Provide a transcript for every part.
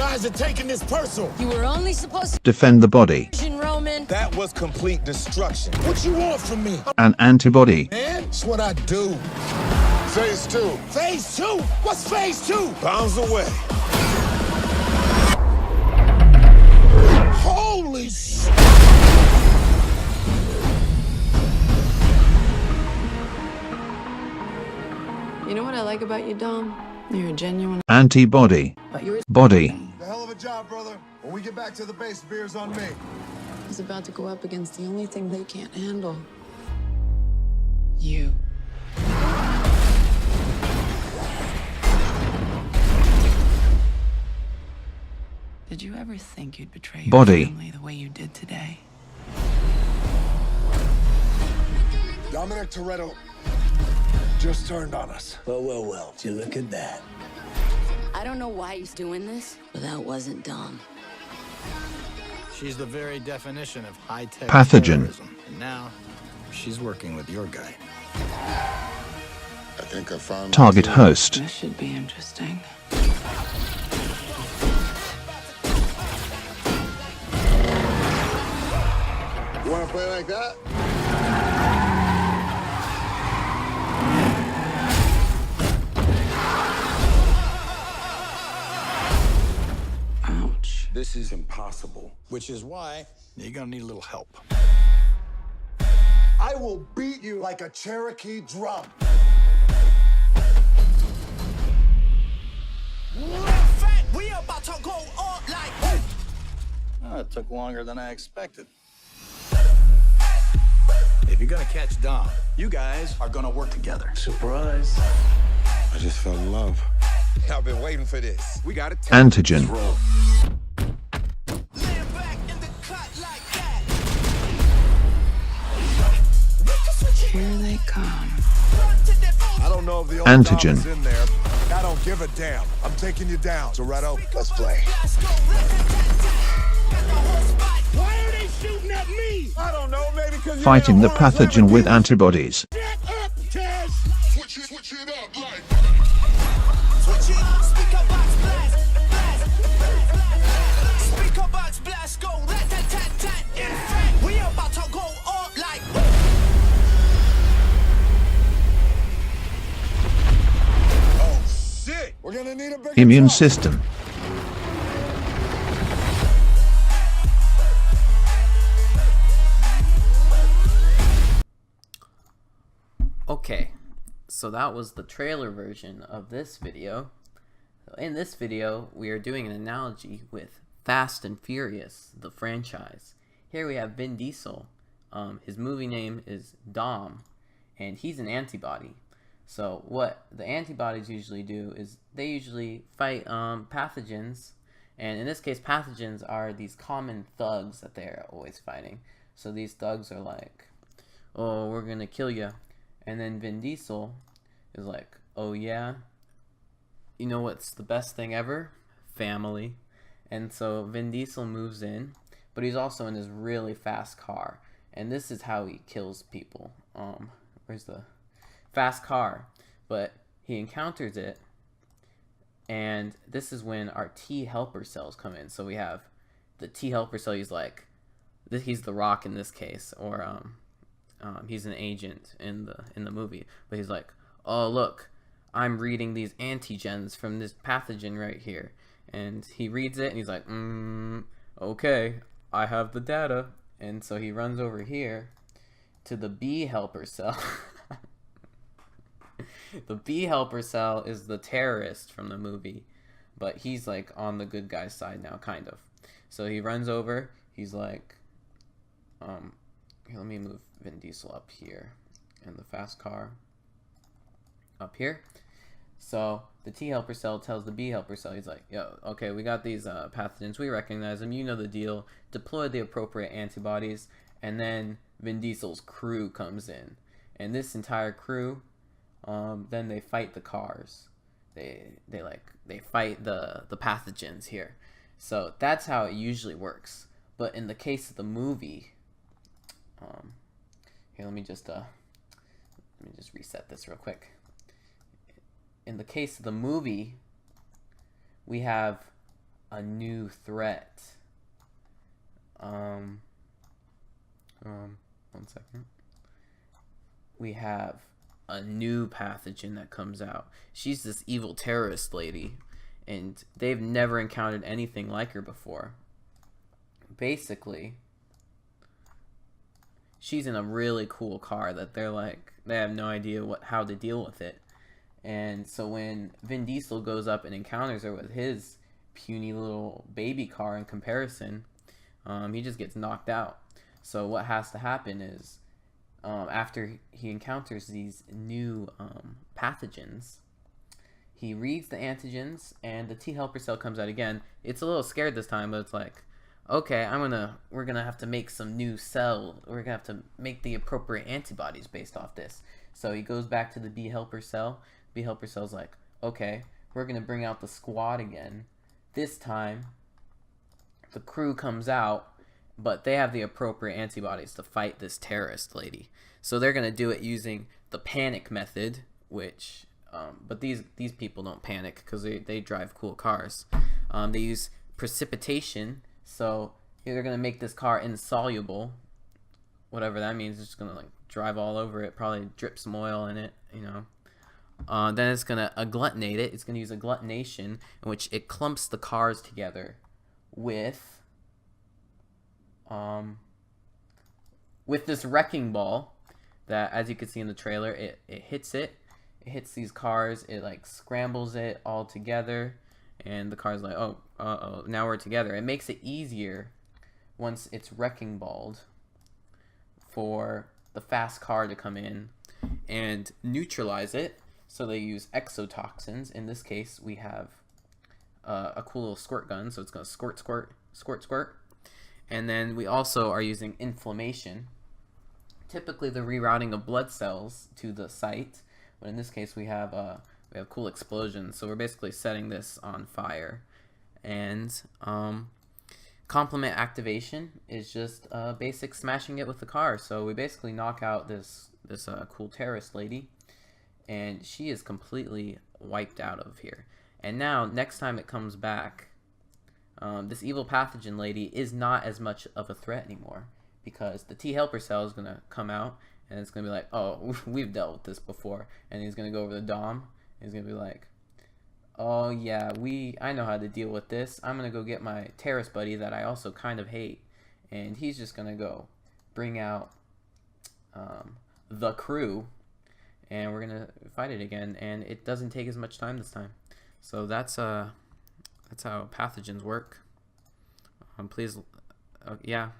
guys are taking this personal. You were only supposed to defend the body, Roman. That was complete destruction. What you want from me? an antibody, Man, that's what I do. Phase 2. Phase 2? What's phase 2? Pounds away. Holy shit! You know what I like about you, Dom? You're a genuine. antibody, But you're body, The hell of a job, brother. When we get back to the base, beer's on me. He's about to go up against the only thing they can't handle. You. Did you ever think you'd betray your Body. family the way you did today? Dominic Toretto just turned on us. Well, you look at that. I don't know why he's doing this, but that wasn't Dom. She's the very definition of high-tech Pathogen. terrorism. And now, she's working with your guy. I think I found target host, This should be interesting. You want to play like that? Ouch. This is impossible. Which is why you're gonna need a little help. I will beat you like a Cherokee drum. Oh, it took longer than I expected. If you're gonna catch Dom, you guys are gonna work together. Surprise. I just fell in love. I've been waiting for this. We got it. antigen, Here they come. I don't know if the old Antigen. Dom is in there. I don't give a damn. I'm taking you down. Toretto, let's play. Why are they shooting at me? I don't know, maybe because fighting the pathogen with antibodies, Shut up, Tess. Switch it up, like. Oh, shit. We're gonna need a bigger immune truck. system, Okay, so that was the trailer version of this video. In this video, we are doing an analogy with Fast and Furious, the franchise. Here we have Vin Diesel. His movie name is Dom, and he's an antibody. So what the antibodies usually do is they usually fight pathogens, and in this case, pathogens are these common thugs that they're always fighting. So these thugs are like, oh, we're gonna kill you. And then Vin Diesel is like, oh yeah, you know what's the best thing ever? Family. And so Vin Diesel moves in, but he's also in this really fast car. And this is how he kills people. Where's the fast car? But he encounters it, and this is when our T helper cells come in. So we have the T helper cell. He's like, he's the Rock in this case, or he's an agent in the movie, but he's like, oh look, I'm reading these antigens from this pathogen right here, and he reads it and he's like, okay, I have the data. And so he runs over here to the B helper cell. The B helper cell is the terrorist from the movie, but he's like on the good guy's side now, kind of. So he runs over, he's like, here, let me move Vin Diesel up here, and the fast car up here. So the T helper cell tells the B helper cell, he's like, yo, okay, we got these pathogens, we recognize them, you know the deal, deploy the appropriate antibodies. And then Vin Diesel's crew comes in, and this entire crew, then they fight the cars. They fight the pathogens here. So that's how it usually works. But in the case of the movie, here, let me just reset this real quick. In the case of the movie, we have a new threat. One second. We have a new pathogen that comes out. She's this evil terrorist lady, and they've never encountered anything like her before. Basically, she's in a really cool car that they have no idea how to deal with it. And so when Vin Diesel goes up and encounters her with his puny little baby car in comparison, he just gets knocked out. So what has to happen is, after he encounters these new pathogens, he reads the antigens, and the T helper cell comes out again. It's a little scared this time, but it's like, okay, we're gonna have to make some new cell. We're gonna have to make the appropriate antibodies based off this. So he goes back to the B helper cell. B helper cell's like, okay, we're gonna bring out the squad again. This time, the crew comes out, but they have the appropriate antibodies to fight this terrorist lady. So they're gonna do it using the panic method, which, but these people don't panic because they drive cool cars. They use precipitation. So they're gonna make this car insoluble, whatever that means. It's just gonna like drive all over it, probably drip some oil in it, you know. Then it's gonna agglutinate it. It's gonna use agglutination, in which it clumps the cars together with this wrecking ball that, as you can see in the trailer, it hits hits these cars, it like scrambles it all together, and the car's like, oh, uh-oh, now we're together. It makes it easier once it's wrecking balled for the fast car to come in and neutralize it. So they use exotoxins. In this case, we have a cool little squirt gun, so it's going to squirt, squirt, squirt, squirt. And then we also are using inflammation, typically the rerouting of blood cells to the site, but in this case we have cool explosions. So we're basically setting this on fire. And complement activation is just basic smashing it with the car. So we basically knock out this cool terrorist lady, and she is completely wiped out of here. And now, next time it comes back, this evil pathogen lady is not as much of a threat anymore, because the T helper cell is going to come out, and it's going to be like, oh, we've dealt with this before. And he's going to go over the Dom, and he's going to be like, oh yeah, I know how to deal with this. I'm going to go get my terrorist buddy that I also kind of hate, and he's just going to go bring out the crew, and we're going to fight it again, and it doesn't take as much time this time. So that's how pathogens work. Please, yeah.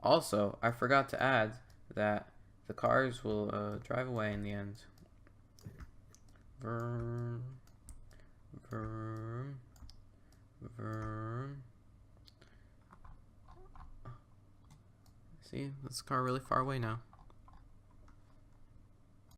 Also, I forgot to add that the cars will drive away in the end. Vroom, vroom, vroom. See, this car really far away now.